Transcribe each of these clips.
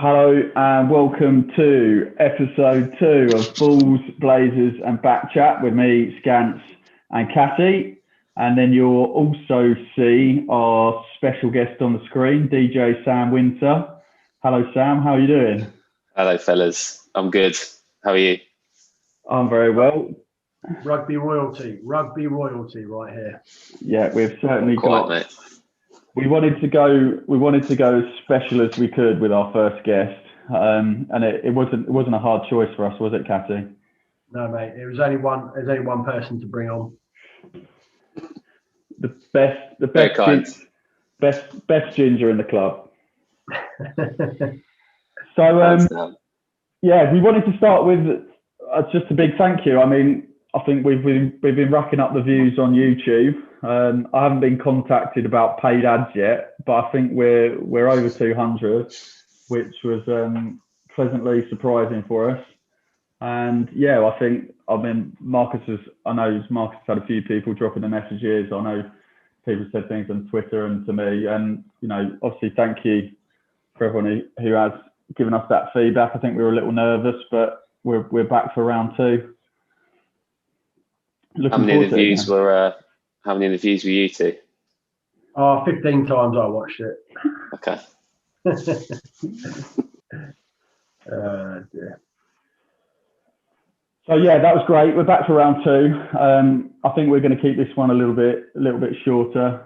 Hello and welcome to episode 2 of Balls, Blazers and Backchat with me, Scants and Catty. And then you'll also see our special guest on the screen, DJ Sam Winter. Hello Sam, how are you doing? Hello fellas, I'm good. How are you? I'm very well. Rugby royalty right here. Yeah, we've certainly got. Mate. We wanted to go as special as we could with our first guest, and it wasn't a hard choice for us, was it, Catty? No, mate. There's only one person to bring on. The best ginger in the club. So yeah, we wanted to start with just a big thank you. I mean, I think we've been racking up the views on YouTube. I haven't been contacted about paid ads yet, but I think we're over 200, which was pleasantly surprising for us. And yeah, I mean Marcus has had a few people dropping the messages. I know people said things on Twitter and to me, and obviously thank you for everyone who has given us that feedback. I think we were a little nervous, but we're back for round 2. How many of the views were you two? 15 times I watched it. Okay. Yeah. So yeah, that was great. We're back for round 2. I think we're going to keep this one a little bit shorter,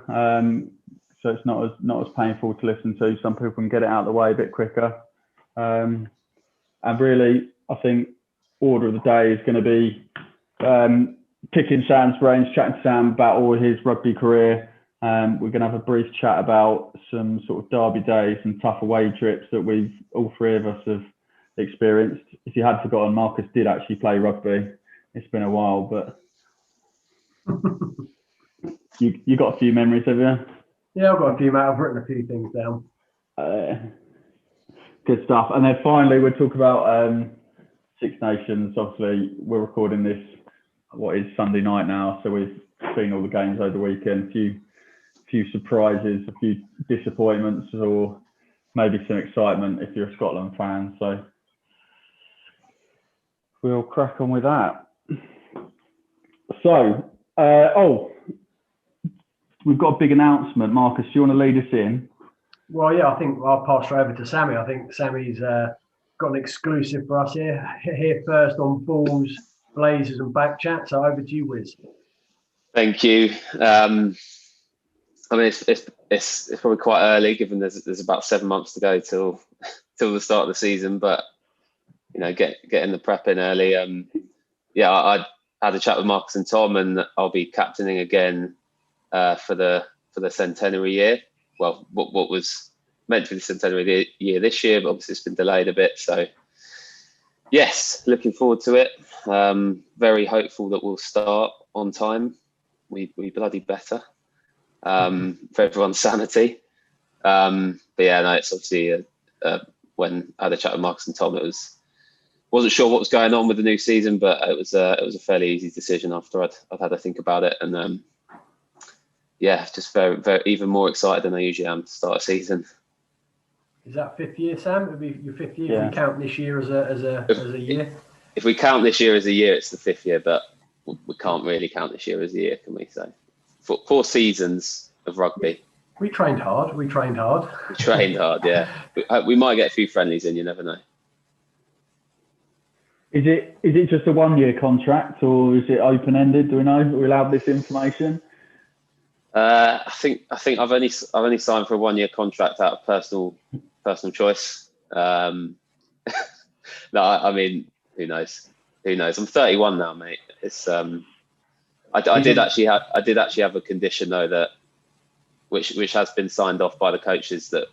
so it's not as painful to listen to. Some people can get it out of the way a bit quicker. And really, I think order of the day is going to be picking Sam's brains, chatting to Sam about all his rugby career. We're going to have a brief chat about some sort of derby days and tough away trips that all three of us have experienced. If you had forgotten, Marcus did actually play rugby. It's been a while, but you got a few memories, have you? Yeah, I've got a few, mate. I've written a few things down. Good stuff. And then finally, we'll talk about Six Nations. Obviously, we're recording this, what is Sunday night now, so we've seen all the games over the weekend. A few surprises, a few disappointments, or maybe some excitement if you're a Scotland fan. So we'll crack on with that. So, we've got a big announcement. Marcus, do you want to lead us in? Well, yeah, I think I'll pass it over to Sammy. I think Sammy's got an exclusive for us here first on Balls, Blazers and Backchat. So over to you, Wiz. Thank you. I mean, it's probably quite early, given there's about 7 months to go till the start of the season. But getting the prep in early. I had a chat with Marcus and Tom, and I'll be captaining again for the centenary year. Well, what was meant to be the centenary year this year, but obviously it's been delayed a bit. So yes, looking forward to it. Very hopeful that we'll start on time. We bloody better for everyone's sanity. But yeah, no, it's obviously when I had a chat with Marcus and Tom, wasn't sure what was going on with the new season, but it was a fairly easy decision after I'd had to think about it, and just very, very even more excited than I usually am to start a season. Is that 5th year, Sam? It'll be your 5th year. Yeah. If we count this year as a year. If we count this year as a year, it's the 5th year, but we can't really count this year as a year, can we? So 4 seasons of rugby. We trained hard. We trained hard, yeah. We might get a few friendlies in. You never know. Is it just a 1-year contract, or is it open-ended? Do we know? Are we allowed this information? I think I've only signed for a 1-year contract out of personal choice. No, I mean, who knows? I'm 31 now, mate. It's I did actually have a condition though, that which has been signed off by the coaches, that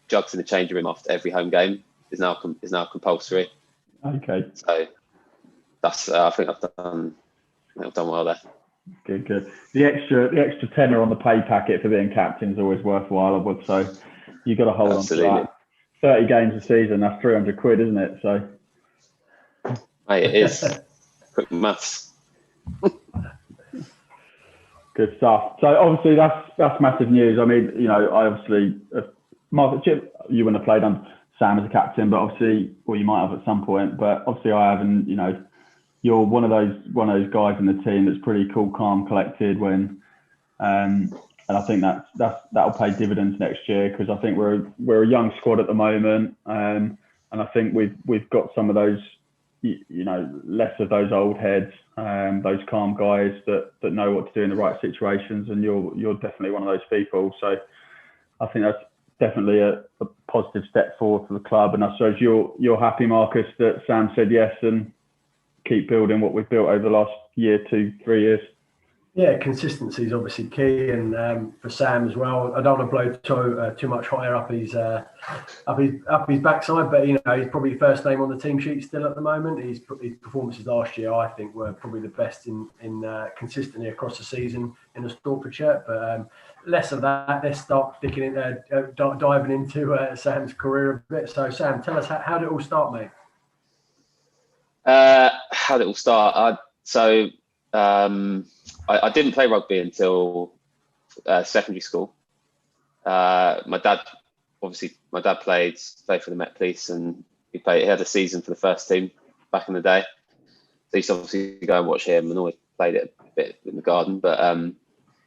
jugs in the changing room after every home game is now compulsory. Okay. So that's I think I've done well there. Good. The extra tenner on the pay packet for being captain is always worthwhile, I would say. You got to hold Absolutely. on to that. 30 games a season, that's 300 quid, isn't it? So. Hey, it is. Quick maths. Good stuff. So obviously that's massive news. I mean, I obviously have Mark, you wouldn't have played on Sam as a captain, but obviously, well, you might have at some point. But obviously, I haven't. You know, you're one of those guys in the team that's pretty cool, calm, collected. And I think that'll pay dividends next year, because I think we're a young squad at the moment, and I think we've got some of those, you know, less of those old heads, those calm guys that know what to do in the right situations, and you're definitely one of those people. So I think that's definitely a positive step forward for the club. And I suppose you're happy, Marcus, that Sam said yes and keep building what we've built over the last year, 2-3 years. Yeah, consistency is obviously key, and for Sam as well. I don't want to blow too much higher up his backside, but you know, he's probably first name on the team sheet still at the moment. His performances last year, I think, were probably the best in consistently across the season in a Stortford shirt. But less of that. Let's start diving into Sam's career a bit. So, Sam, tell us how did it all start, mate? How did it all start? I didn't play rugby until secondary school. My dad played for the Met Police, and he had a season for the first team back in the day. So I used to obviously go and watch him, and always played it a bit in the garden. But I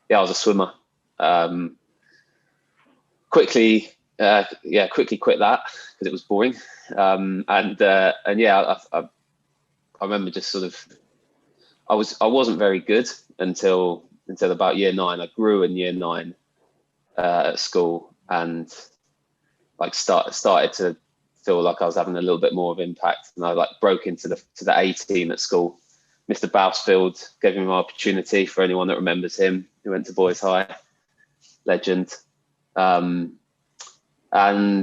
was a swimmer. Quickly quit that because it was boring. I remember just sort of, I wasn't very good until about year 9. I grew in year 9 at school, and like started to feel like I was having a little bit more of impact, and I like broke into the A team at school. Mr. Bousfield gave me my opportunity, for anyone that remembers him, who went to Boys High, legend. Joined the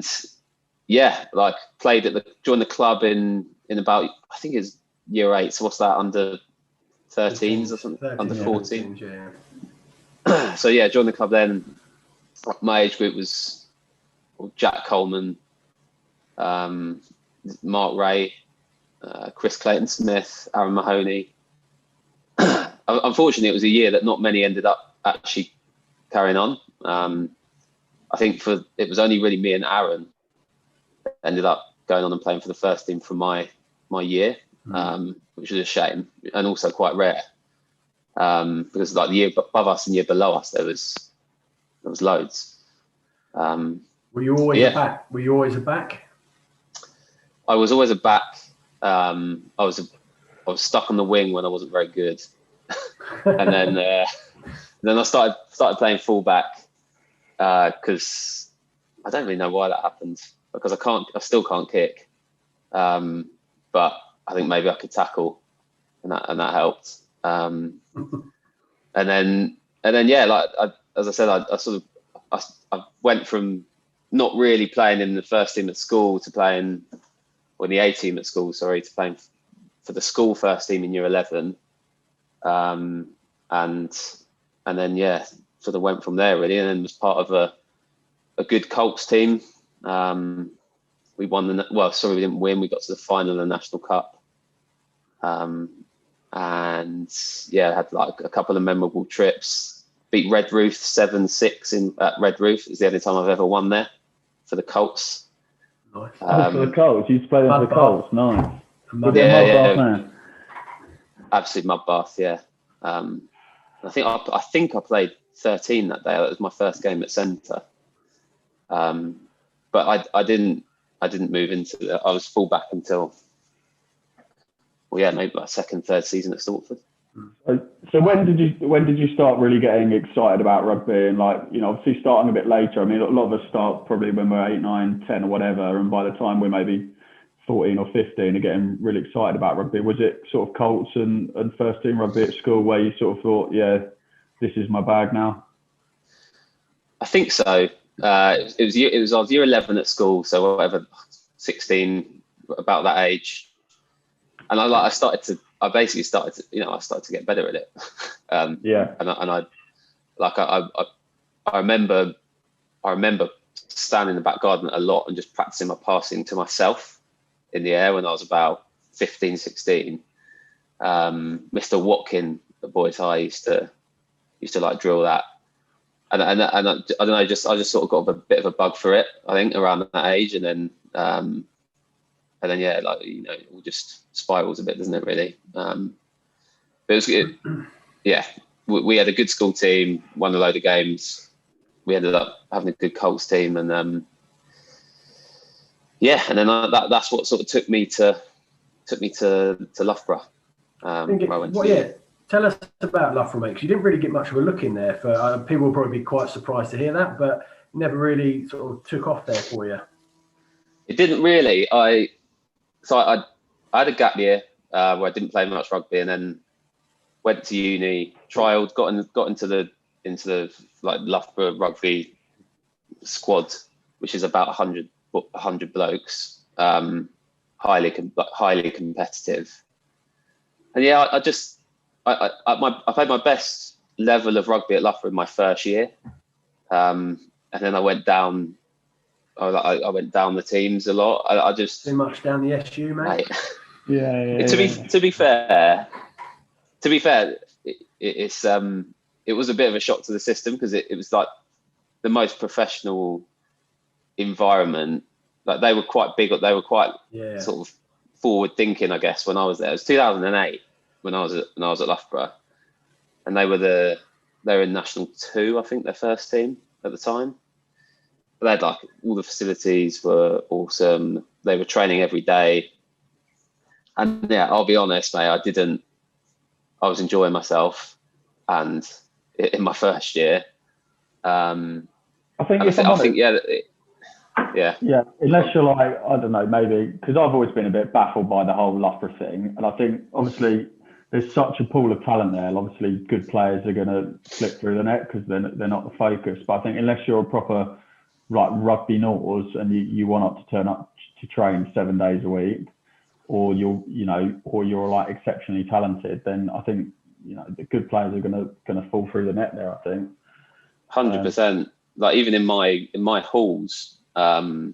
club in about, I think it's year 8. So what's that, under 13s or something, under 14? Yeah. So yeah, joined the club then. My age group was Jack Coleman, Mark Ray, Chris Clayton Smith, Aaron Mahoney. Unfortunately, it was a year that not many ended up actually carrying on. I think it was only really me and Aaron that ended up going on and playing for the first team for my year, which is a shame, and also quite rare, because like the year above us and year below us, there was loads. Were you always a back? Were you always a back? I was always a back. I was stuck on the wing when I wasn't very good, and then I started playing fullback because I don't really know why that happened, because I still can't kick, but I think maybe I could tackle, and that helped. And then as I said, I went from not really playing in the first team at school to playing, or in the A team at school, to playing for the school first team in year 11. And then sort of went from there really, and then was part of a good Colts team. We won we didn't win. We got to the final of the National Cup. And had like a couple of memorable trips. Beat Red Roof 7-6 at Red Roof. It's the only time I've ever won there for the Colts. Nice. For the Colts, you used to play there for the Colts. Nice. Absolute mud bath. Yeah. I think I played 13 that day. That was my first game at centre. But I didn't move into it. I was fullback until maybe my second, third season at Stortford. So when did you start really getting excited about rugby? And obviously starting a bit later. I mean, a lot of us start probably when we're 8, 9, 10 or whatever, and by the time we're maybe 14 or 15 are getting really excited about rugby. Was it sort of Colts and first team rugby at school where you sort of thought, yeah, this is my bag now? I think so. It was I was year 11 at school, so whatever, 16, about that age. And I started to get better at it. I remember standing in the back garden a lot and just practicing my passing to myself in the air when I was about 15, 16. Mr. Watkin at Boys High used to like drill that. I don't know, I just sort of got a bit of a bug for it, I think, around that age, and then yeah, like, you know, it all just spirals a bit, doesn't it, really? But it was good. Yeah, we had a good school team, won a load of games. We ended up having a good Colts team, and yeah, and then that's what sort of took me to Loughborough. Tell us about Loughborough, mate, 'cause you didn't really get much of a look in there. For people will probably be quite surprised to hear that, but never really sort of took off there for you. It didn't really. I had a gap year where I didn't play much rugby, and then went to uni, trialled, got into the like Loughborough rugby squad, which is about 100 blokes, highly competitive. And yeah, I played my best level of rugby at Loughborough in my first year, and then I went down. I went down the teams a lot. I just too much down the SU, mate. Yeah. To be fair, it was a bit of a shock to the system, because it was like the most professional environment. Like, they were quite big. They were quite sort of forward thinking, I guess, when I was there. It was 2008 when I was at Loughborough, and they were in National 2, I think, their first team at the time. But they had, like, all the facilities were awesome. They were training every day, and yeah, I'll be honest, mate, I was enjoying myself, and in my first year, I think yeah. Unless you're like, I don't know, maybe, because I've always been a bit baffled by the whole Loughborough thing, and I think obviously there's such a pool of talent there. Obviously, good players are going to slip through the net because they're not the focus. But I think unless you're a proper, like, rugby nose and you want to turn up to train 7 days a week, or you're like exceptionally talented, then I think, you know, the good players are going to fall through the net there, I think. 100%. Like, even in my halls, but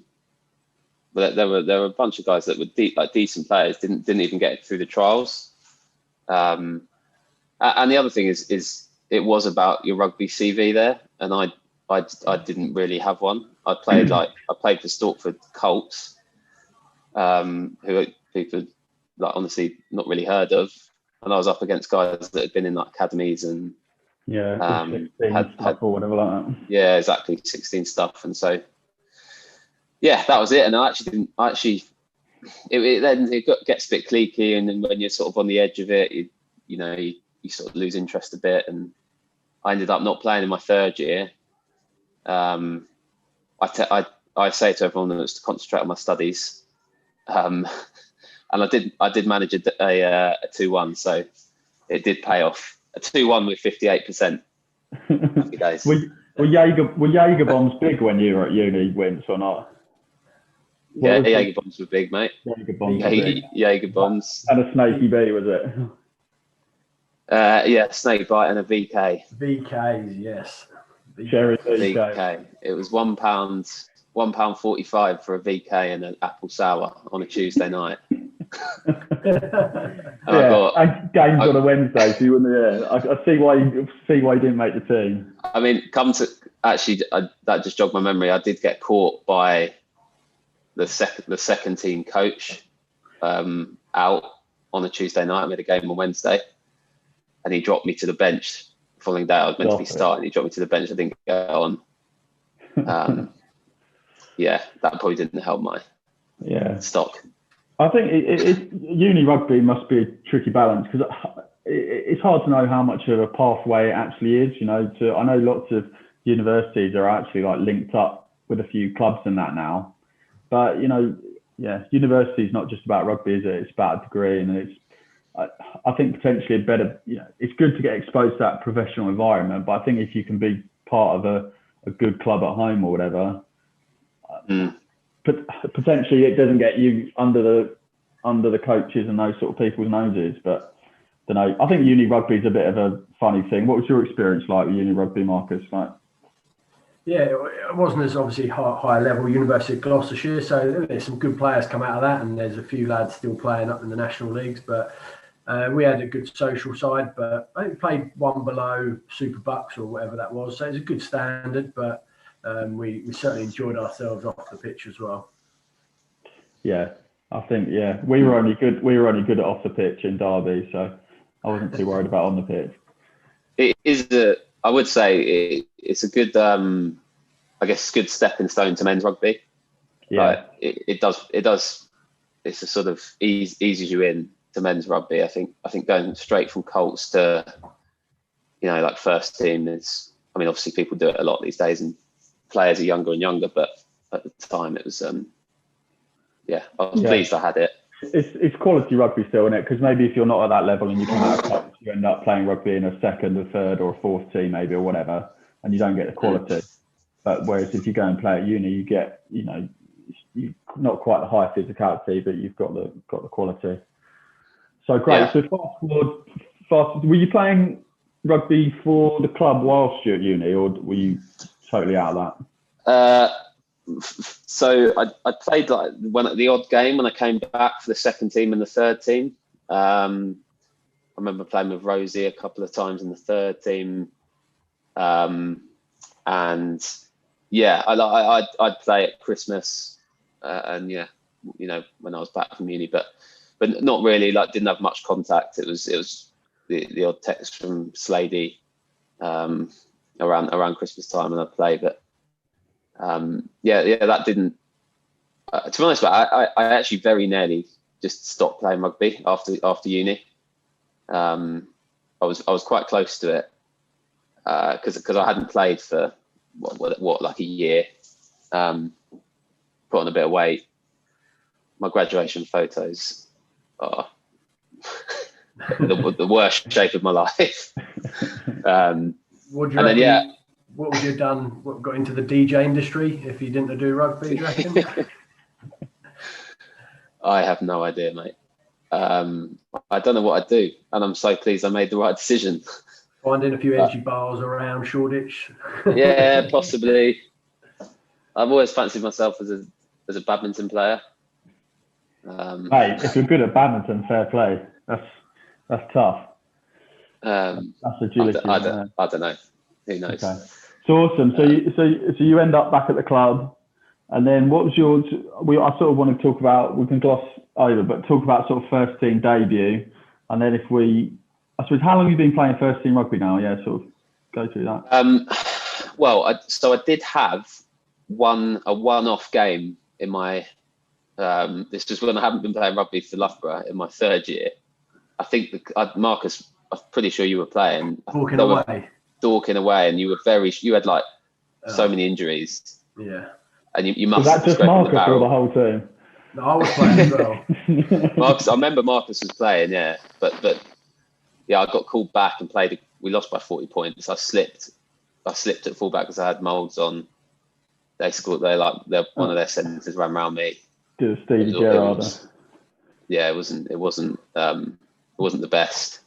there were a bunch of guys that were decent players, didn't even get through the trials. And the other thing is it was about your rugby CV there, and I didn't really have one. I played for Stortford Colts, who people like honestly not really heard of, and I was up against guys that had been in like academies and had or whatever like that. Yeah, exactly, 16 stuff, and so yeah, that was it. And it gets a bit cliquey, and then when you're sort of on the edge of it, you sort of lose interest a bit, and I ended up not playing in my third year. I say to everyone that it's to concentrate on my studies, and I did manage a 2-1, so it did pay off. A 2-1 with 58%. Happy days. Were Jaeger bombs big when you were at uni, Wince, or not? Yeah, Jaeger bombs were big, mate. Jaeger bombs. And a snaky bee, was it? Yeah, snake bite and a VK. VKs, yes. Cherry VK. It was £1.45 for a VK and an apple sour on a Tuesday night. And games on a Wednesday, so you wouldn't. Yeah, I see why you didn't make the team. I mean, that just jogged my memory. I did get caught by the second team coach out on a Tuesday night. I made a game on Wednesday, and he dropped me to the bench. The following day, I was meant to be starting. He dropped me to the bench. I didn't go on. Yeah, that probably didn't help my stock. I think uni rugby must be a tricky balance, because it's hard to know how much of a pathway it actually is. You know, I know lots of universities are actually like linked up with a few clubs and that now, but university is not just about rugby, is it? It's about a degree, and I think potentially a better. It's good to get exposed to that professional environment, but I think if you can be part of a good club at home or whatever. Potentially it doesn't get you under the coaches and those sort of people's noses, but I don't know. I think uni rugby is a bit of a funny thing. What was your experience like with uni rugby, Marcus? Yeah, it wasn't as obviously high level. University of Gloucestershire, so there's some good players come out of that, and there's a few lads still playing up in the national leagues. But We had a good social side, but I think we played one below Super Bucks or whatever that was. So it's a good standard, but we certainly enjoyed ourselves off the pitch as well. Yeah, I think we were only good. We were only good at off the pitch in Derby, so I wasn't too worried about on the pitch. It is I would say it's a good, I guess, good stepping stone to men's rugby. Yeah, like, it does. It's a sort of eases you in to men's rugby. I think going straight from Colts to, like first team is. I mean, obviously people do it a lot these days, and players are younger and younger. But at the time, it was. I was pleased I had it. It's quality rugby still, isn't it? Because maybe if you're not at that level and you come out of Colts, you end up playing rugby in a second, a third, or a fourth team maybe, or whatever, and you don't get the quality. But whereas if you go and play at uni, you get, you not quite the high physicality, but you've got the quality. So great. Yeah. So fast forward, were you playing rugby for the club whilst you're at uni, or were you totally out of that? So I played like the odd game when I came back for the second team and the third team. I remember playing with Rosie a couple of times in the third team, and I'd play at Christmas, and when I was back from uni, but not really, like, didn't have much contact. It was the odd text from Slady around Christmas time, and I'd play, but. That didn't. To be honest, I actually very nearly just stopped playing rugby after uni. I was quite close to it because I hadn't played for what like a year. Put on a bit of weight. My graduation photos are the worst shape of my life. What would you have done? What got into the DJ industry if you didn't do rugby, do you reckon? I have no idea, mate. I don't know what I'd do, and I'm so pleased I made the right decision. Finding a few edgy bars around Shoreditch. Yeah, possibly. I've always fancied myself as a badminton player. Mate, if you're good at badminton, fair play. That's tough. That's agility. I don't know. Who knows? Okay. So awesome. So you end up back at the club, and then what was yours? I sort of want to talk about. We can gloss over, but talk about sort of first team debut, and then I suppose, how long have you been playing first team rugby now? Yeah, sort of go through that. I did have a one-off game in my. This was when I haven't been playing rugby for Loughborough in my third year. I think Marcus. I'm pretty sure you were playing. Dorking away, and you had like so many injuries. Yeah. And you must. Was that just Marcus or the whole team? No, I was playing as well. Marcus, I remember Marcus was playing, yeah. But I got called back and played. We lost by 40 points. I slipped at fullback because I had moulds on. They scored. One of their centres ran around me. Did a Stevie Gerrard. Yeah, it wasn't the best.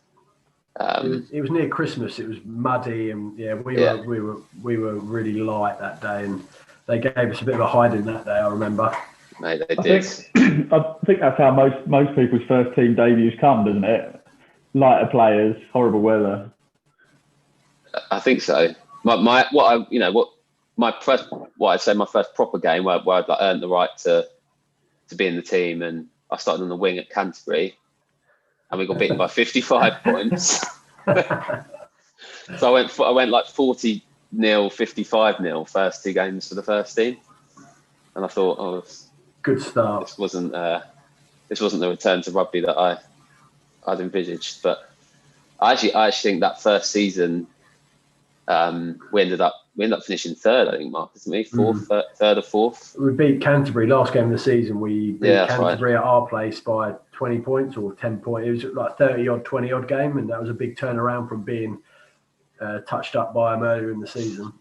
It was near Christmas. It was muddy, and we were really light that day, and they gave us a bit of a hiding that day. I remember. Mate, they did. I think that's how most people's first team debuts come, doesn't it? Lighter players, horrible weather. I think so. My first proper game where I'd earned the right to be in the team, and I started on the wing at Canterbury. And we got beaten by 55 points. So I went like 40-0, 55-0 first two games for the first team, and I thought, good start. This wasn't the return to rugby that I'd envisaged. But I actually think that first season, we ended up finishing third. I think, Marcus, and me, third or fourth. We beat Canterbury last game of the season. We beat Canterbury at our place by 20 points or 10 points. It was like 30-odd, 20-odd game, and that was a big turnaround from being touched up by them earlier in the season.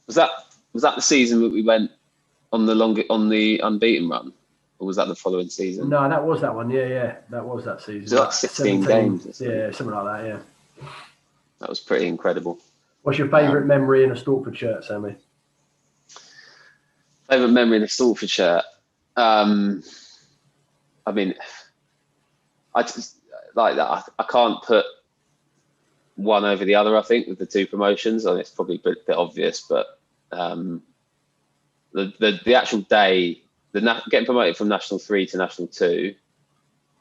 Was that the season that we went on the unbeaten run, or was that the following season? No, that was that one. Yeah, that was that season. Was it like 16 games? Yeah, something like that. Yeah. That was pretty incredible. What's your favourite memory in a Stortford shirt, Sammy? Favourite memory in a Stortford shirt? I can't put one over the other. I think with the two promotions, I think it's probably a bit obvious, but the actual day, getting promoted from National 3 to National 2,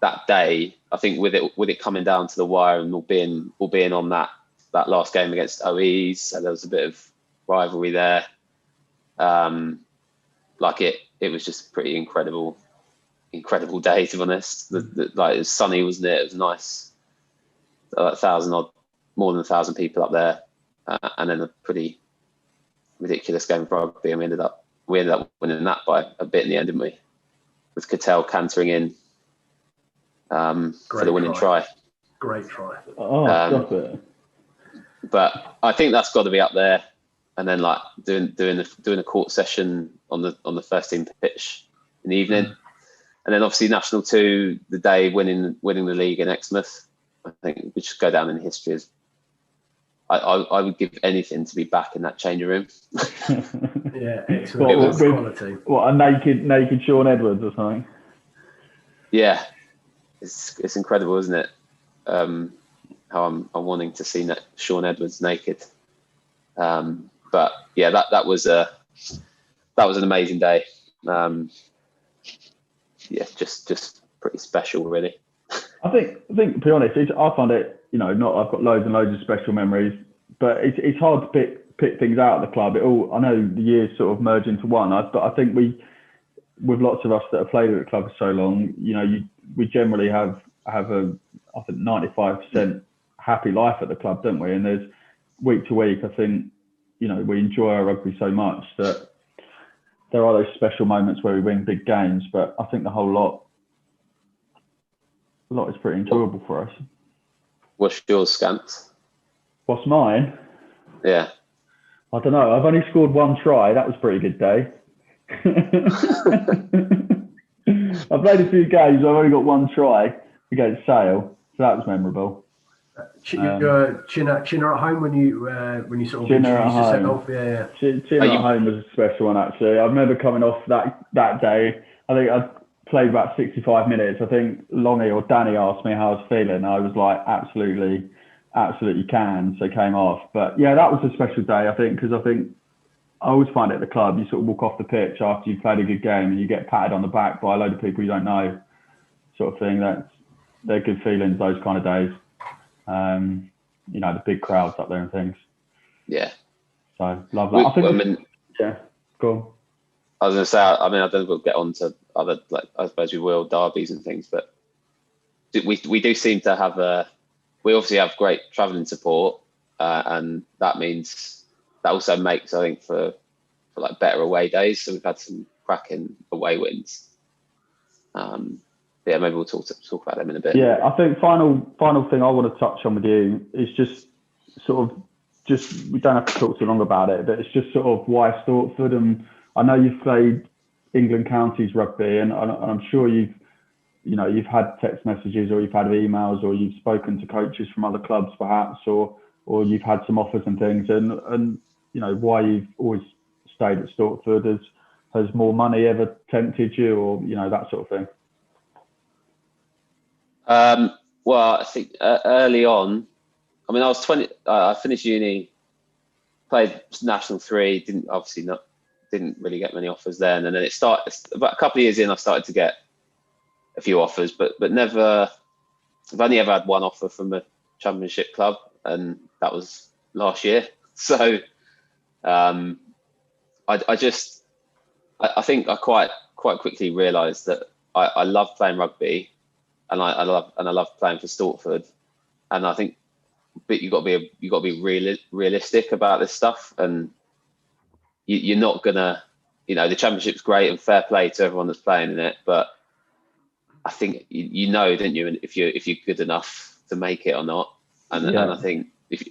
that day, I think with it coming down to the wire and all being on that last game against OEs, so there was a bit of rivalry there. It was just a pretty incredible day, to be honest. It was sunny, wasn't it? It was nice. More than 1,000 people up there, and then a pretty ridiculous game of rugby, and we ended up winning that by a bit in the end, didn't we? With Cattell cantering in for the winning try. Great try. Stop it. But I think that's got to be up there. And then doing a court session on the first team pitch in the evening, and then obviously National 2, the day winning the league in Exmouth. I think we should go down in history as I would give anything to be back in that changing room. Yeah, excellent. Quality. What, a naked Sean Edwards or something? Yeah, it's incredible, isn't it? How I'm wanting to see Sean Edwards naked. But yeah, that was an amazing day. Just pretty special, really. I think to be honest, I find it, I've got loads and loads of special memories, but it's hard to pick things out of the club. I know the years sort of merge into one, but I think with lots of us that have played at the club for so long, we generally have I think 95% happy life at the club, don't we? And there's week to week, I think, we enjoy our rugby so much that there are those special moments where we win big games, but I think the whole lot is pretty enjoyable for us. What's yours, Scant? What's mine? Yeah. I don't know. I've only scored one try. That was a pretty good day. I played a few games. I've only got one try against Sale, so that was memorable. Chinner at home when you sort of introduced yourself. Yeah. Chinner at home was a special one, actually. I remember coming off that day. I think I played about 65 minutes. I think Longy or Danny asked me how I was feeling. I was like, absolutely can. So came off. But yeah, that was a special day, I think, because I always find at the club, you sort of walk off the pitch after you've played a good game and you get patted on the back by a load of people you don't know, sort of thing. They're good feelings, those kind of days. The big crowds up there and things. Yeah. So love that. Yeah, go on. I was going to say, I don't know if we'll get on to other, I suppose we will, derbies and things, but we do seem to have we obviously have great travelling support, and that also makes, I think, for better away days. So we've had some cracking away wins. Maybe we'll talk about them in a bit. Yeah, I think final thing I want to touch on with you is just we don't have to talk too long about it, but it's just sort of why Stortford. And I know you've played England counties rugby, and I'm sure you've had text messages or you've had emails or you've spoken to coaches from other clubs perhaps, or you've had some offers and things, and why you've always stayed at Stortford. Has more money ever tempted you, or that sort of thing? Well, I think early on, I was 20. I finished uni, played National 3. Didn't really get many offers then, and then it started about a couple of years in. I started to get a few offers, but never. I've only ever had one offer from a championship club, and that was last year. So, I think I quite quickly realised that I love playing rugby. And I love playing for Stortford, and I think, but you got to be realistic about this stuff, and you're not gonna, the championship's great and fair play to everyone that's playing in it, but I think don't you, if you're good enough to make it or not, and I think if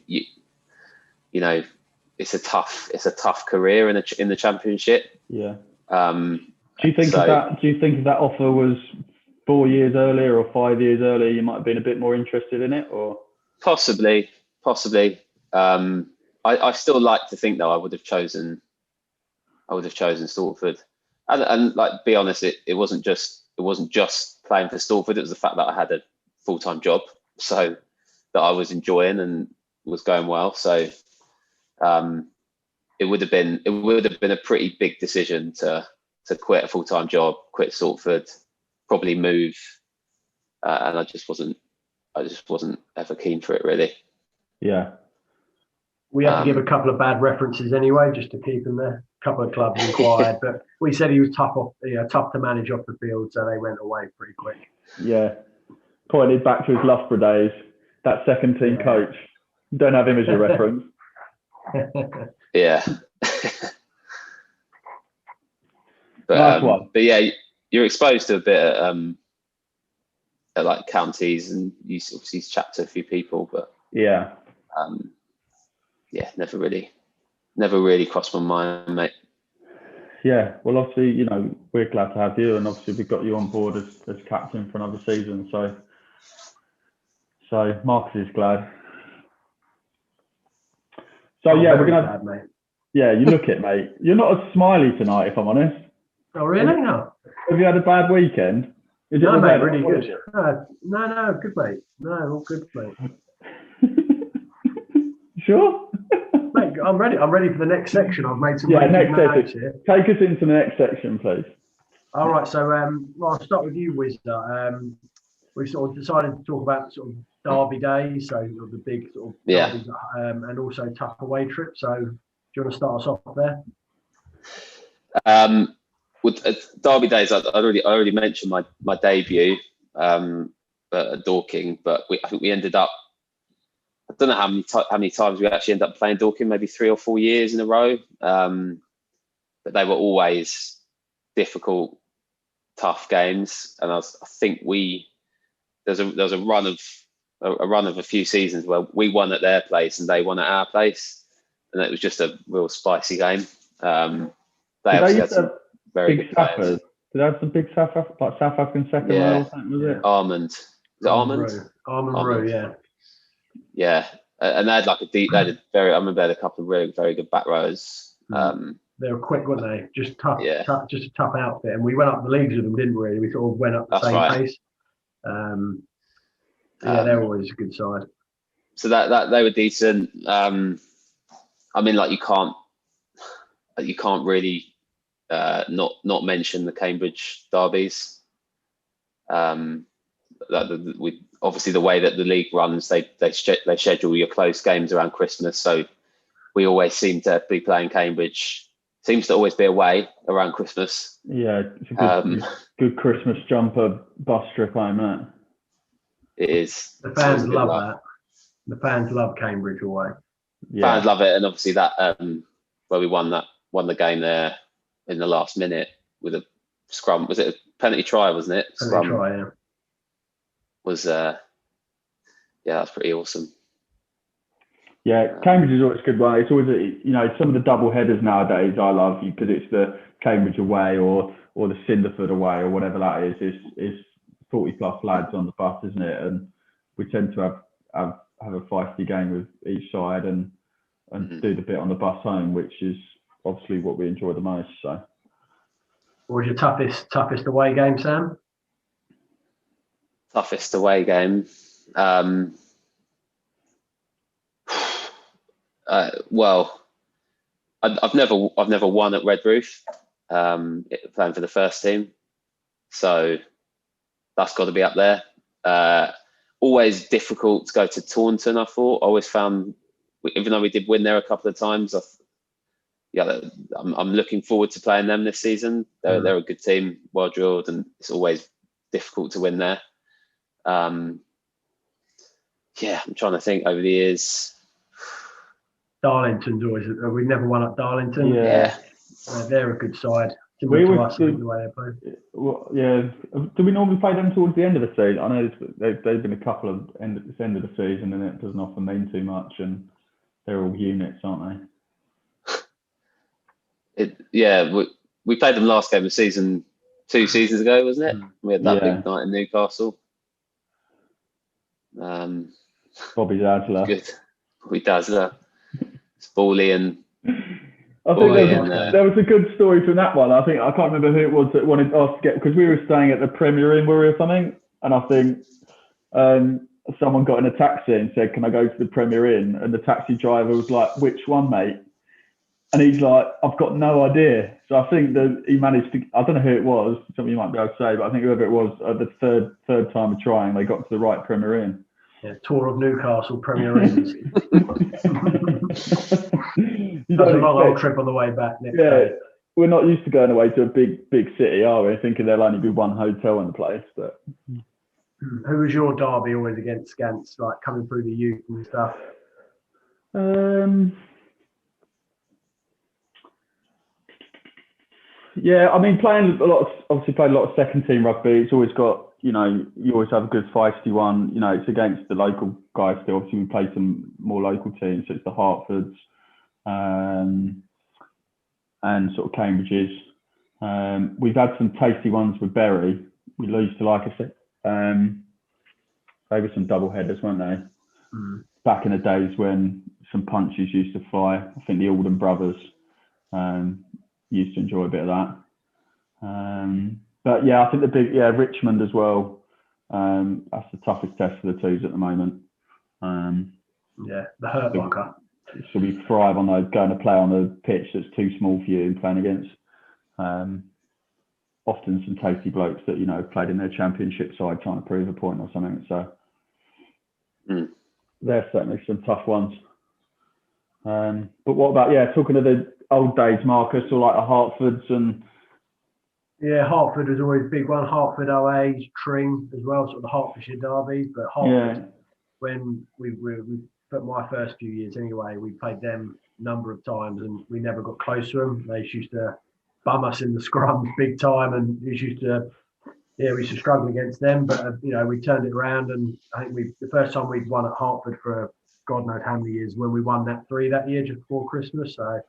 it's a tough career in the championship. Yeah. Do you think if that offer was 4 years earlier or 5 years earlier, you might have been a bit more interested in it, or possibly. I still like to think though I would have chosen Stortford, and be honest, it wasn't just playing for Stortford. It was the fact that I had full-time job, so that I was enjoying and was going well. So it would have been a pretty big decision to quit a full-time job, quit Stortford, probably move, and I just wasn't ever keen for it, really. Yeah. We had to give a couple of bad references anyway, just to keep him there. A couple of clubs inquired, but we said he was tough to manage off the field, so they went away pretty quick. Yeah. Pointed back to his Loughborough days, that second team coach. Don't have him as your reference. Yeah. Nice one. But yeah, you're exposed to a bit at like counties, and you obviously chat to a few people, but yeah, never really crossed my mind, mate. Yeah, well, obviously, you know, we're glad to have you, and obviously we've got you on board as captain for another season. So Marcus is glad. So yeah, we're gonna. Mate. Yeah, you look it, mate. You're not as smiley tonight, if I'm honest. Oh really? No. Have you had a bad weekend? No, mate, really good. No, good, mate. No, all good, mate. Sure. Mate, I'm ready. I'm ready for the next section. I've made some next section. Here. Take us into the next section, please. All right. So, I'll start with you, Wizda. We sort of decided to talk about sort of derby days, so the big sort of derbies, and also tough away trips. So, do you want to start us off there? With derby days, I already mentioned my debut at Dorking, but I think we ended up. I don't know how many times we actually ended up playing Dorking, maybe 3 or 4 years in a row. But they were always difficult, tough games, and I think there's a run of a few seasons where we won at their place and they won at our place, and it was just a real spicy game. They obviously had some very good players. Did they have some big South African second row or something, was it? Almond. Was it Almond? Almond, yeah. Yeah, and they had like I remember they had a couple of really very good back rows. They were quick, weren't they? Just tough, just a tough outfit. And we went up the leagues with them, didn't we? We sort of went up the same pace. They're always a good side. So that they were decent. I mean, like you can't really not mention the Cambridge derbies. Obviously the way that the league runs, they schedule your close games around Christmas, so we always seem to be playing Cambridge. Seems to always be away around Christmas. Yeah, it's a good Christmas jumper bus trip, isn't it? It is. The fans love that. The fans love Cambridge away. Yeah. Fans love it, and obviously that where we won the game there in the last minute with a scrum. Was it a penalty try? Wasn't it? Penalty try, yeah. Was that's pretty awesome. Yeah, Cambridge is always a good one. It's always some of the double headers nowadays I love because it's the Cambridge away or the Cinderford away or whatever that is. It's 40 plus lads on the bus, isn't it? And we tend to have a feisty game with each side and do the bit on the bus home, which is obviously what we enjoy the most. So, what was your toughest away game, Sam? Toughest away game. Well, I've never won at Red Roof, playing for the first team, so that's got to be up there. Always difficult to go to Taunton. I always found, even though we did win there a couple of times, I'm looking forward to playing them this season. They're a good team, well drilled, and it's always difficult to win there. I'm trying to think over the years. Darlington's always. We've never won at Darlington. Yeah. They're a good side. We always do the way they play. Well, yeah. Do we normally play them towards the end of the season? I know they've been a couple of end of the season, and it doesn't often mean too much, and they're all units, aren't they? We played them last game of the season 2 seasons ago, wasn't it? We had that big night in Newcastle. Bobby Dazzler. Good. Bobby Dazzler. Spawley and. I think there was a good story from that one. I can't remember who it was that wanted us to get, because we were staying at the Premier Inn, or something, and I think someone got in a taxi and said, "Can I go to the Premier Inn?" And the taxi driver was like, "Which one, mate?" And he's like, "I've got no idea." So I think that he managed to, I don't know who it was, something you might be able to say, but I think whoever it was, at the third time of trying, they got to the right Premier Inn. Yeah, tour of Newcastle, Premier Inns. That's a long old trip on the way back next day. We're not used to going away to a big city, are we? Thinking there'll only be one hotel in the place. But who was your derby always against Scants, like coming through the youth and stuff? Yeah, I mean, played a lot of second team rugby. It's always got, you always have a good feisty one. It's against the local guys still. Obviously, we play some more local teams. So it's the Hertfords and sort of Cambridges. We've had some tasty ones with Bury. We used to like I said. They were some double headers, weren't they? Back in the days when some punches used to fly. I think the Alden brothers used to enjoy a bit of that. But yeah, I think Richmond as well. That's the toughest test for the twos at the moment. The Hurt Locker. So we thrive on those, going to play on a pitch that's too small for you and playing against often some tasty blokes that, played in their championship side trying to prove a point or something. So there's certainly some tough ones. But what about, talking of the old days, Marcus, or like the Hertfords and... Yeah, Hertford was always a big one. Hertford, OAs, Tring as well, sort of the Hertfordshire derbies. But Hertford, when we for my first few years anyway, we played them a number of times and we never got close to them. They used to bum us in the scrums big time, and we used to struggle against them. But we turned it around, and I think the first time we'd won at Hertford for God knows how many years, when we won that 3 that year just before Christmas. So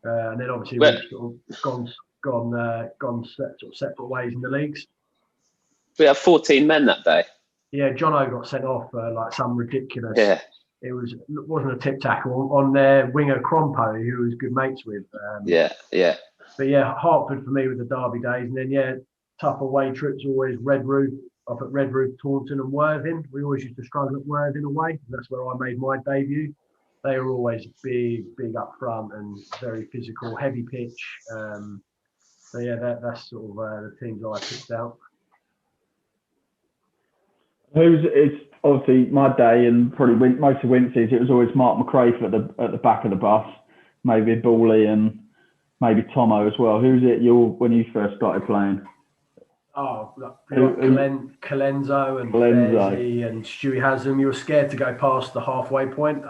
and then obviously we've sort of gone sort of separate ways in the leagues. We had 14 men that day. Yeah, Jono got sent off for like some ridiculous. Yeah. It wasn't a tip tackle on their winger Crompo, who was good mates with. Yeah. But yeah, Hertford for me with the derby days, and then tough away trips always Redruth, up at Redruth, Taunton, and Worthing. We always used to struggle at Worthing away. That's where I made my debut. They were always big up front and very physical, heavy pitch. So yeah, that's sort of the teams I picked out. It's obviously my day, and probably most of Wincy's. It was always Mark McCrafe at the back of the bus, maybe Bawley and maybe Tomo as well. Who's it when you first started playing? Oh, Colenso and Bezzy and Stewie Haslam. You were scared to go past the halfway point.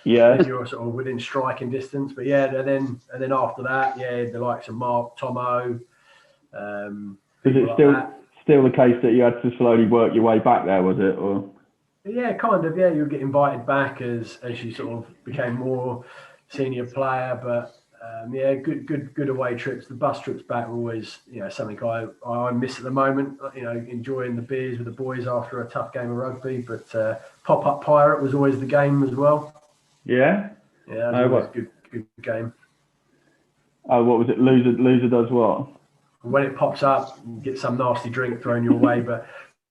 Yeah, you were sort of within striking distance. But yeah, and then after that, the likes of Mark, Tomo. Is it still the case that you had to slowly work your way back there? Was it or? Yeah, kind of. Yeah, you would get invited back as you sort of became more senior player, but. Good away trips. The bus trips back were always, something I miss at the moment. Enjoying the beers with the boys after a tough game of rugby. But Pop-Up Pirate was always the game as well. Yeah. Yeah, it was a good game. Oh, what was it? Loser does what? When it pops up, you get some nasty drink thrown your way. But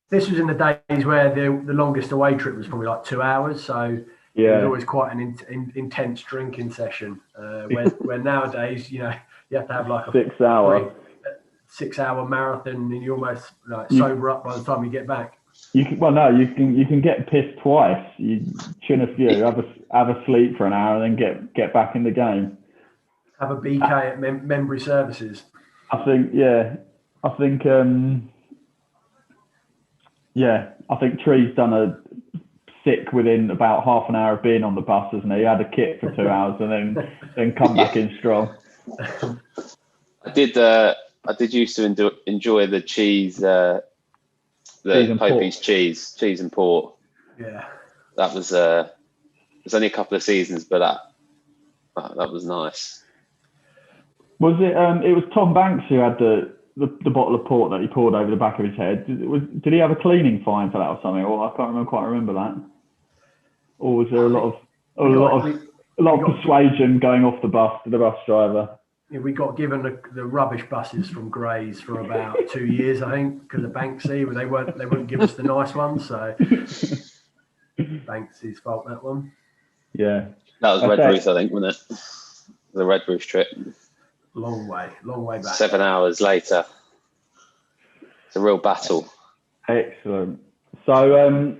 this was in the days where the longest away trip was probably like 2 hours. So. Yeah. It was always quite an intense drinking session. Where nowadays, you have to have like a 6 hour 6 hour marathon, and you almost sober up by the time you get back. You can get pissed twice. You chin a few, have a sleep for an hour, and then get back in the game. Have a BK at Membry Services. I think Tree's done a sick within about half an hour of being on the bus, hasn't he? He had a kit for 2 hours and then come back in strong. I did used to enjoy the cheese, the Popey's cheese and port. Yeah, that was it was only a couple of seasons, but that was nice. Was it? It was Tom Banks who had the bottle of port that he poured over the back of his head. Did he have a cleaning fine for that or something? Or I can't quite remember that. Or was there a lot of persuasion going off the bus to the bus driver? we got given the rubbish buses from Grays for about 2 years, I think, because of Banksy. They wouldn't give us the nice ones, so Banksy's fault, that one. Yeah, that was Red Roof, I think, wasn't it? The Red Roof trip. Long way back. 7 hours later. It's a real battle. Excellent. So,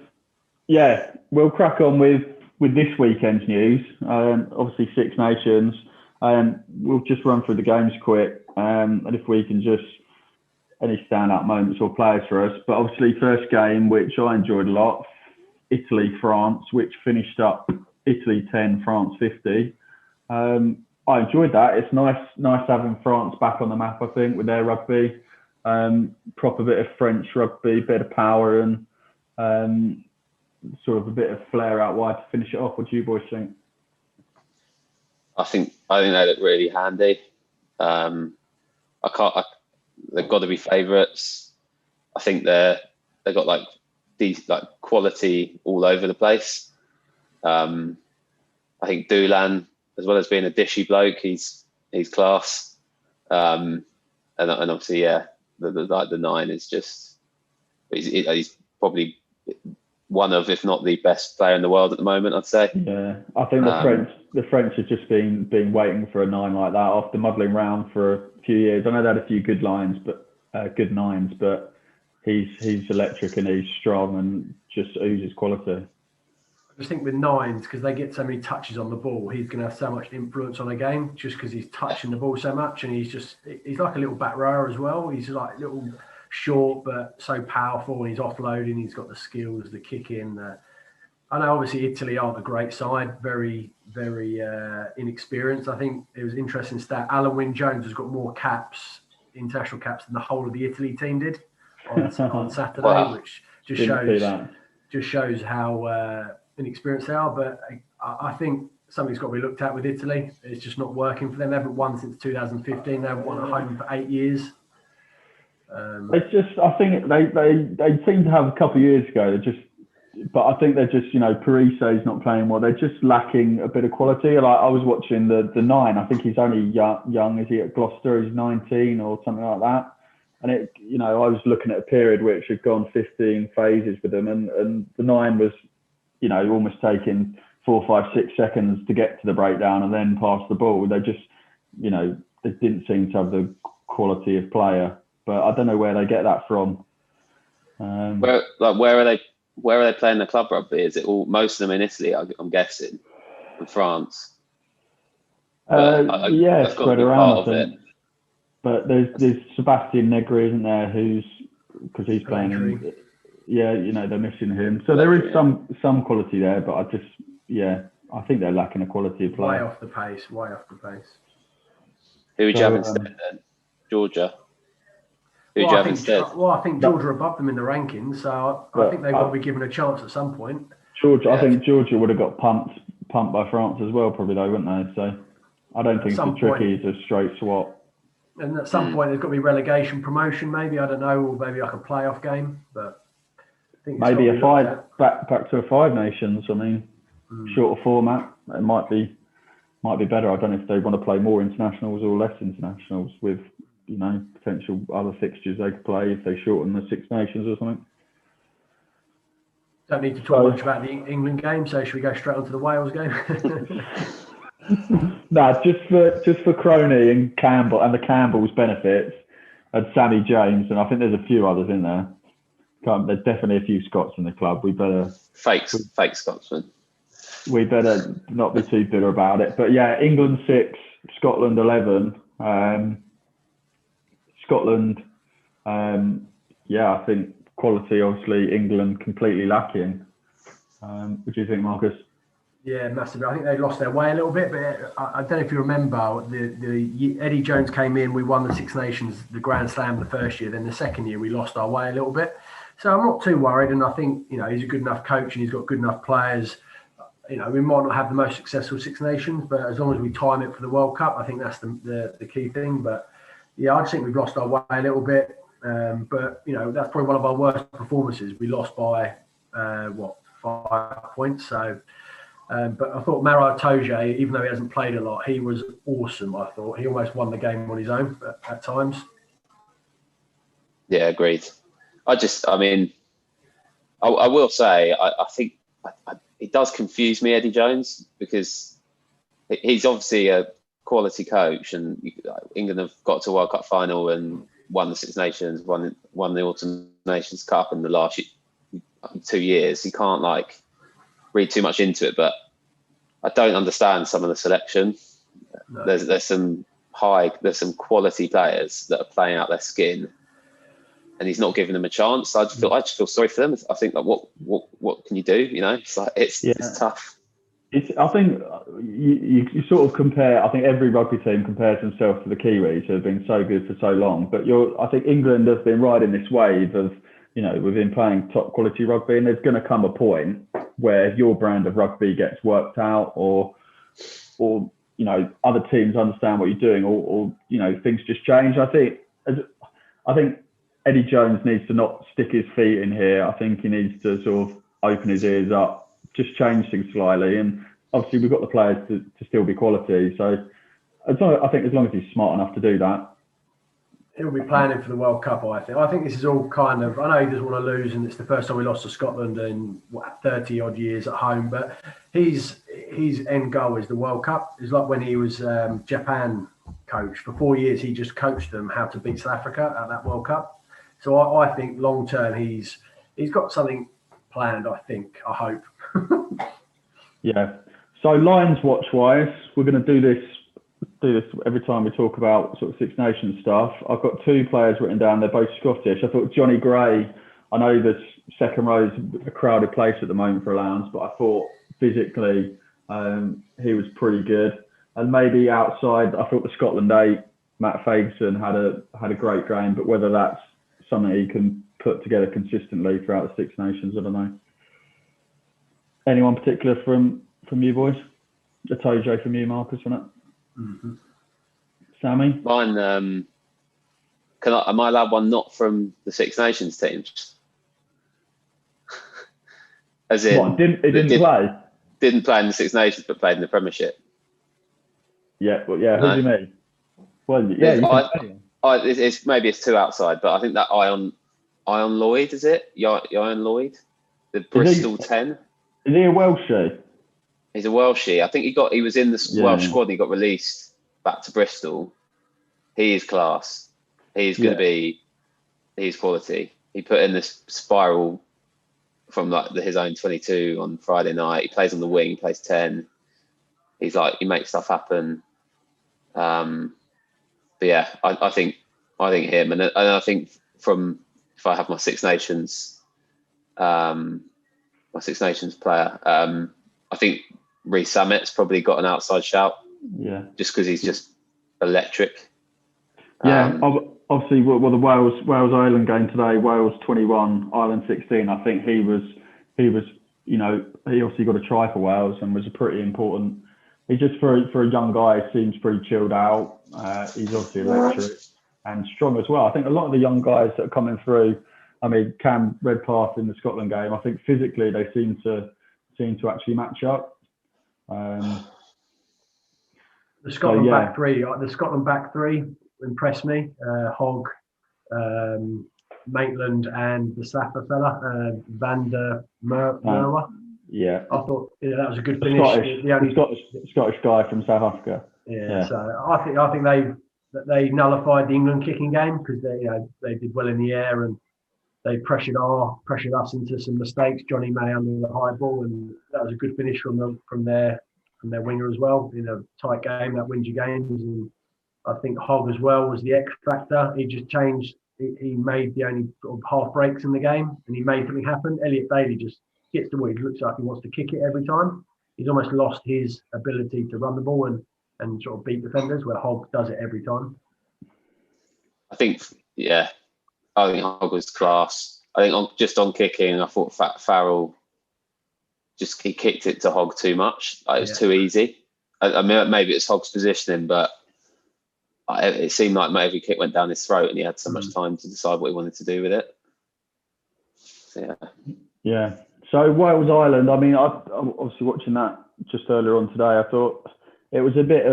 we'll crack on with this weekend's news. Obviously, Six Nations. We'll just run through the games quick, and if we can just any standout moments or players for us. But obviously, first game, which I enjoyed a lot, Italy-France, which finished up Italy 10, France 50. I enjoyed that. It's nice having France back on the map, I think, with their rugby. Proper bit of French rugby, bit of power, and sort of a bit of flair out wide to finish it off. What do you boys think? I think they look really handy. They've got to be favourites. I think they've got these quality all over the place. I think Doolan, as well as being a dishy bloke, he's class. And obviously, the 9 is just he's probably one of, if not the best player in the world at the moment, I'd say. Yeah, I think the French have just been waiting for a 9 like that after muddling around for a few years. I know they had a few good lines, but good 9s, but he's electric and he's strong and just oozes quality. I just think with 9s, because they get so many touches on the ball, he's going to have so much influence on a game just because he's touching the ball so much, and he's like a little back rower as well. He's like little short but so powerful, and he's offloading. He's got the skills, the kick in. I know obviously Italy aren't a great side, very, very inexperienced. I think it was an interesting stat. Alan Wynne-Jones has got more international caps than the whole of the Italy team did on Saturday, wow. Which just shows how inexperienced they are. But I think something's got to be looked at with Italy. It's just not working for them. They haven't won since 2015. They haven't won at home for 8 years. I think they seem to have a couple of years ago. But I think they're just, Parise's not playing well. They're just lacking a bit of quality. Like I was watching the 9. I think he's only young. Is he at Gloucester? He's 19 or something like that. And I was looking at a period which had gone 15 phases with them, and the 9 was, almost taking 4, 5, 6 seconds to get to the breakdown and then pass the ball. They just, they didn't seem to have the quality of player. But I don't know where they get that from. Where are they playing the club rugby? Is it all most of them in Italy? I'm guessing, in France. Spread around. I think. But there's Sebastian Negri, isn't there? Because he's playing. They're missing him. So there is some quality there, but I think they're lacking a quality of play. Way off the pace. Who would you have instead then? Georgia. Who would you have instead? I think Georgia are above them in the rankings, so I think they've got to be given a chance at some point. Georgia, I think Georgia would have got pumped by France as well, probably though, wouldn't they? So I don't think the tricky is a straight swap. And at some point, there's got to be relegation, promotion, maybe, I don't know, or maybe like a playoff game. But I think maybe a 5 back to a 5 nations. I mean, shorter format. It might be better. I don't know if they want to play more internationals or less internationals with potential other fixtures they could play if they shorten the Six Nations or something. Don't need to talk much about the England game, so should we go straight on to the Wales game? Just for Crony and Campbell and the Campbell's benefits and Sammy James, and I think there's a few others in there. There's definitely a few Scots in the club. We better fake Scotsmen. We better not be too bitter about it. But yeah, England 6, Scotland 11. Scotland, I think quality, obviously, England completely lacking. What do you think, Marcus? Yeah, massively. I think they lost their way a little bit, but I don't know if you remember, the Eddie Jones came in, we won the Six Nations, the Grand Slam the first year, then the second year we lost our way a little bit. So I'm not too worried, and I think, he's a good enough coach and he's got good enough players. We might not have the most successful Six Nations, but as long as we time it for the World Cup, I think that's the key thing. But yeah, I just think we've lost our way a little bit. But, that's probably one of our worst performances. We lost by, 5 points. So But I thought Maro Itoje, even though he hasn't played a lot, he was awesome. I thought he almost won the game on his own at times. Yeah, agreed. I will say, I think it does confuse me, Eddie Jones, because he's obviously a quality coach, and England have got to a World Cup final and won the Six Nations, won the Autumn Nations Cup in the last 2 years. You can't read too much into it, but I don't understand some of the selection. No. There's some quality players that are playing out their skin, and he's not giving them a chance. I just feel sorry for them. I think what can you do? It's tough. I think you sort of compare. I think every rugby team compares themselves to the Kiwis, who have been so good for so long. But I think England has been riding this wave of, we've been playing top quality rugby, and there's going to come a point where your brand of rugby gets worked out, or other teams understand what you're doing, or things just change. I think Eddie Jones needs to not stick his feet in here. I think he needs to sort of open his ears up, just change things slightly, and obviously we've got the players to still be quality. So I think as long as he's smart enough to do that, he'll be planning for the World Cup. I think this is all kind of. I know he doesn't want to lose, and it's the first time we lost to Scotland in 30 odd years at home. But his end goal is the World Cup. It's like when he was Japan coach for 4 years. He just coached them how to beat South Africa at that World Cup. So I think long term he's got something planned. I hope. Yeah. So Lions watch wise, we're going to do this every time we talk about sort of Six Nations stuff. I've got 2 players written down. They're both Scottish. I thought Johnny Gray. I know the second row is a crowded place at the moment for allowance, but I thought physically he was pretty good. And maybe outside, I thought the Scotland 8, Matt Fageson had a great game, but whether that's something he can put together consistently throughout the Six Nations, I don't know. Anyone particular from you boys? Itoje from you, Marcus, wasn't it? Mm-hmm. Sammy? Mine, am I allowed one not from the Six Nations teams? As in, what, didn't play? Didn't play in the Six Nations, but played in the Premiership. Yeah, well, yeah. Who do you mean? Well, yeah, it's 2 outside, but I think that Ion Lloyd, is it? Ion Lloyd, the Bristol 10. Is he a Welshie? He's a Welshie. I think he was in the Welsh squad and he got released back to Bristol. He is class. He's going to be. He's quality. He put in this spiral from his own 22 on Friday night. He plays on the wing. He plays 10. He makes stuff happen. But yeah, I think him, and I think if I have my Six Nations, player, I think Reece Sammet's probably got an outside shout. Yeah. Just because he's just electric. Yeah. Obviously, the Wales Ireland game today, Wales 21, Ireland 16. I think he was. He obviously got a try for Wales and was a pretty important. He just for a young guy seems pretty chilled out. He's obviously electric and strong as well. I think a lot of the young guys that are coming through. I mean, Cam Redpath in the Scotland game. I think physically they seem to actually match up. The Scotland back three impressed me. Hogg, Maitland, and the Safa fella, Van der Merwe. Yeah, I thought that was a good finish. Scottish guy from South Africa. Yeah. So I think they nullified the England kicking game because they did well in the air and they pressured us into some mistakes. Johnny May under the high ball, and that was a good finish from their winger as well in a tight game that wins you games. And I think Hogg as well was the X factor. He just changed. He made the only sort of half breaks in the game, and he made something happen. Elliot Bailey just gets the ball. He looks like he wants to kick it every time. He's almost lost his ability to run the ball and sort of beat defenders, where Hogg does it every time. I think Hogg was class. I think just on kicking, I thought Farrell he kicked it to Hogg too much. It was too easy. I mean, maybe it's Hogg's positioning, but it seemed like every kick went down his throat, and he had so much time to decide what he wanted to do with it. So, yeah. So Wales Ireland. I mean, I'm obviously watching that just earlier on today. I thought it was a bit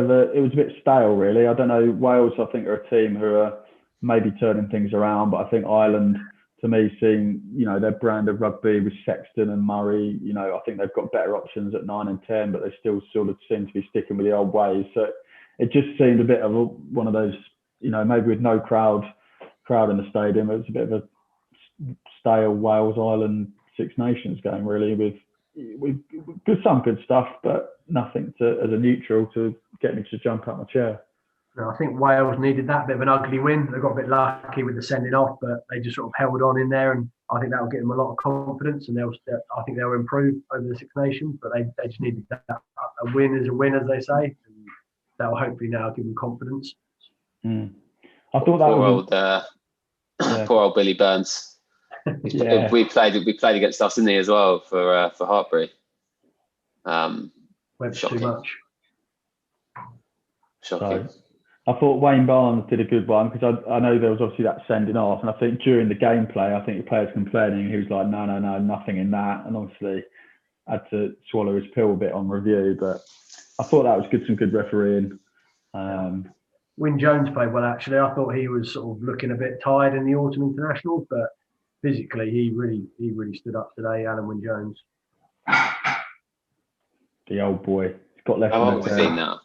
stale, really. I don't know. Wales, I think, are a team who are maybe turning things around, but I think Ireland, to me, seeing, you know, their brand of rugby with Sexton and Murray, you know, I think they've got better options at 9 and 10, but they still sort of seem to be sticking with the old ways. So it just seemed a bit of one of those, you know, maybe with no crowd in the stadium, it was a bit of a stale Wales Ireland Six Nations game, really, with some good stuff, but nothing as a neutral to get me to jump out my chair. No, I think Wales needed that bit of an ugly win. They got a bit lucky with the sending off, but they just sort of held on in there, and I think that will give them a lot of confidence. And I think they'll improve over the Six Nations, but they just needed that. A win is a win, as they say, and that will hopefully now give them confidence. I thought that poor old Billy Burns. Yeah. We played against us, didn't he, as well, for Hartbury. Went too much. Shocking. So, I thought Wayne Barnes did a good one, because I know there was obviously that sending off, and I think during the gameplay, I think the players complaining, he was like, no, nothing in that, and obviously had to swallow his pill a bit on review, but I thought that was good, some good refereeing. Wyn Jones played well, actually. I thought he was sort of looking a bit tired in the autumn international, but physically he really stood up today, Alan Wyn Jones. The old boy. He's got left. How old is he now?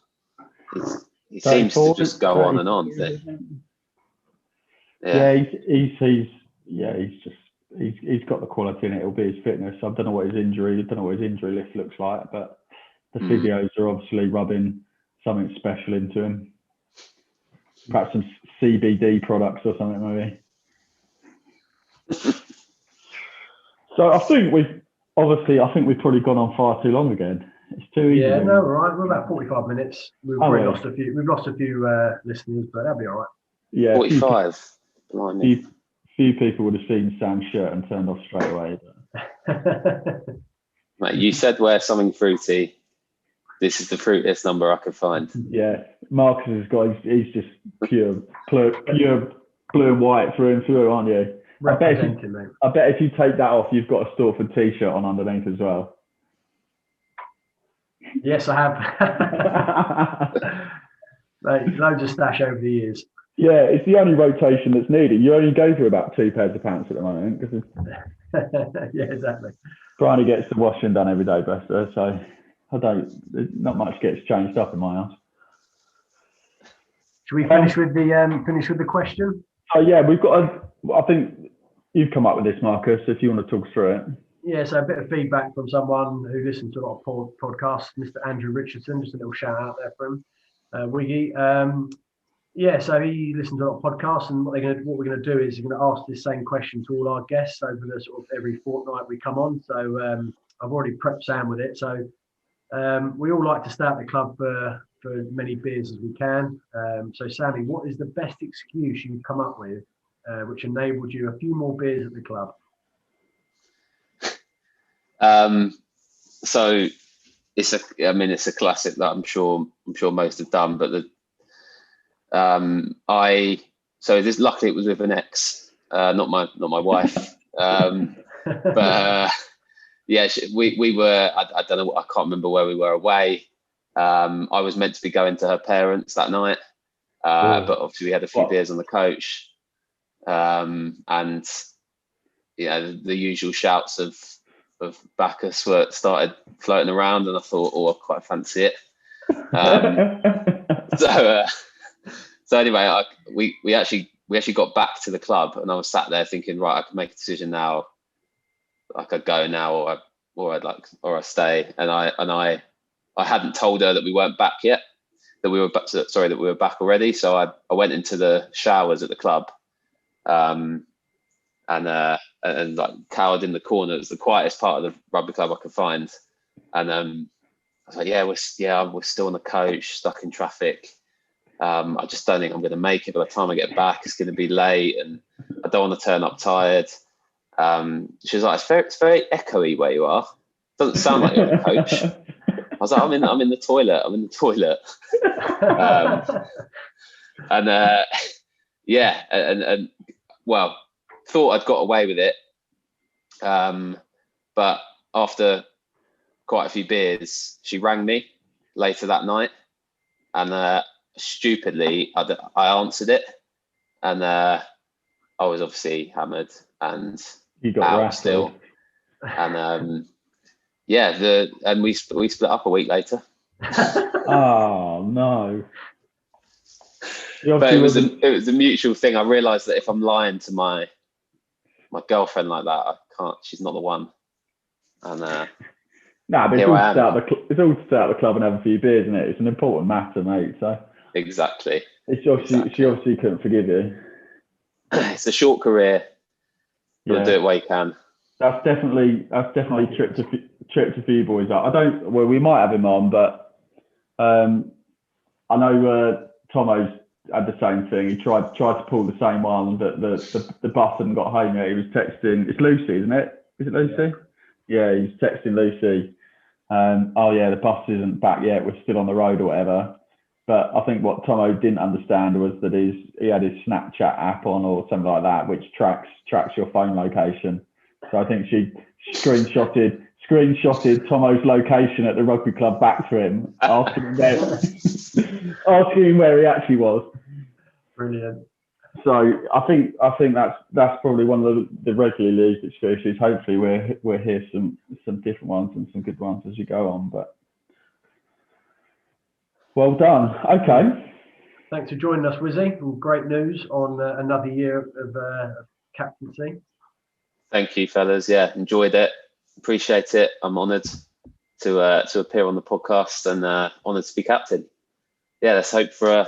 He seems to just go on and on. He's got the quality in it. It'll be his fitness. I don't know what his injury list looks like, but the physios are obviously rubbing something special into him. Perhaps some CBD products or something, maybe. So I think we've probably gone on far too long again. It's too easy. Yeah, no, right. We're about 45 minutes. We've lost a few listeners, but that'll be all right. Yeah, 45. Few people would have seen Sam's shirt and turned off straight away. Mate, you said wear something fruity. This is the fruitiest number I could find. Yeah, Marcus has got. He's just pure blue and white through and through, aren't you? I bet if you take that off, you've got a Stortford t-shirt on underneath as well. Yes, I have. Mate, loads of stash over the years. Yeah, it's the only rotation that's needed. You only go through about 2 pairs of pants at the moment. Yeah, exactly. Bryony gets the washing done every day, bless her, so not much gets changed up in my house. Should we finish with the question? Oh yeah, we've got I think you've come up with this, Marcus, if you want to talk through it. Yeah, so a bit of feedback from someone who listens to a lot of podcasts, Mr. Andrew Richardson, just a little shout out there for him. Wiggy. Yeah, so he listens to a lot of podcasts, and what we're going to do is we're going to ask this same question to all our guests over the sort of every fortnight we come on. So I've already prepped Sam with it. So we all like to stay at the club for as many beers as we can. So Sammy, what is the best excuse you've come up with which enabled you a few more beers at the club? So it's a classic that I'm sure most have done, but luckily it was with an ex, not my wife. But yeah, we were. I don't know. I can't remember where we were away. I was meant to be going to her parents that night, but obviously we had a few beers on the coach, and yeah, the usual shouts of Bacchus started floating around, and I thought, I quite fancy it. So anyway, we actually got back to the club, and I was sat there thinking, right, I can make a decision now. I could go now, or I'd stay. And I hadn't told her that we weren't back yet, that we were back already. So I went into the showers at the club, and like cowered in the corner. It was the quietest part of the rugby club I could find. And I was like, we're still on the coach, stuck in traffic. I just don't think I'm going to make it by the time I get back. It's going to be late, and I don't want to turn up tired. She was like, it's very echoey where you are. Doesn't sound like you're on the coach. I was like, I'm in the toilet. I'm in the toilet. And well, thought I'd got away with it. But after quite a few beers, she rang me later that night, and stupidly I answered it, and I was obviously hammered and You got out rattled. still, and and we split up a week later. Oh no! But it was a mutual thing. I realised that if I'm lying to my girlfriend like that, I can't. She's not the one. And but it's all to start the club and have a few beers, isn't it? It's an important matter, mate. So exactly. She obviously couldn't forgive you. It's a short career. You'll do it where you can. That's definitely tripped a few boys up. We might have him on, but I know Tomo's had the same thing. He tried to pull the same one, but the bus hadn't got home yet. He was texting. It's Lucy, isn't it? Is it Lucy? Yeah, he was texting Lucy. The bus isn't back yet. We're still on the road or whatever. But I think what Tomo didn't understand was that he had his Snapchat app on or something like that, which tracks your phone location. So I think she screenshotted Tomo's location at the rugby club back to him, asking him where he actually was. Brilliant. So I think that's probably one of the regularly used excuses. Hopefully we'll hear some different ones and some good ones as you go on. But well done. Okay. Thanks for joining us, Wizzy. Great news on another year of captaincy. Thank you, fellas. Yeah, enjoyed it. Appreciate it. I'm honoured to appear on the podcast and honoured to be captain. Yeah, let's hope for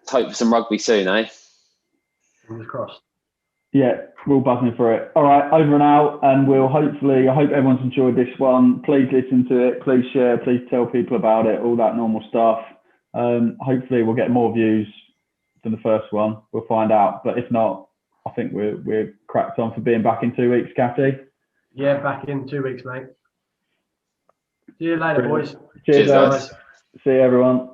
some rugby soon, eh? Fingers crossed. Yeah, we're all buzzing for it. All right, over and out, and I hope everyone's enjoyed this one. Please listen to it. Please share. Please tell people about it. All that normal stuff. Hopefully we'll get more views than the first one. We'll find out. But if not, I think we're cracked on for being back in 2 weeks, Catty. Yeah, back in 2 weeks, mate. See you later, boys. Cheers, guys. See you, everyone.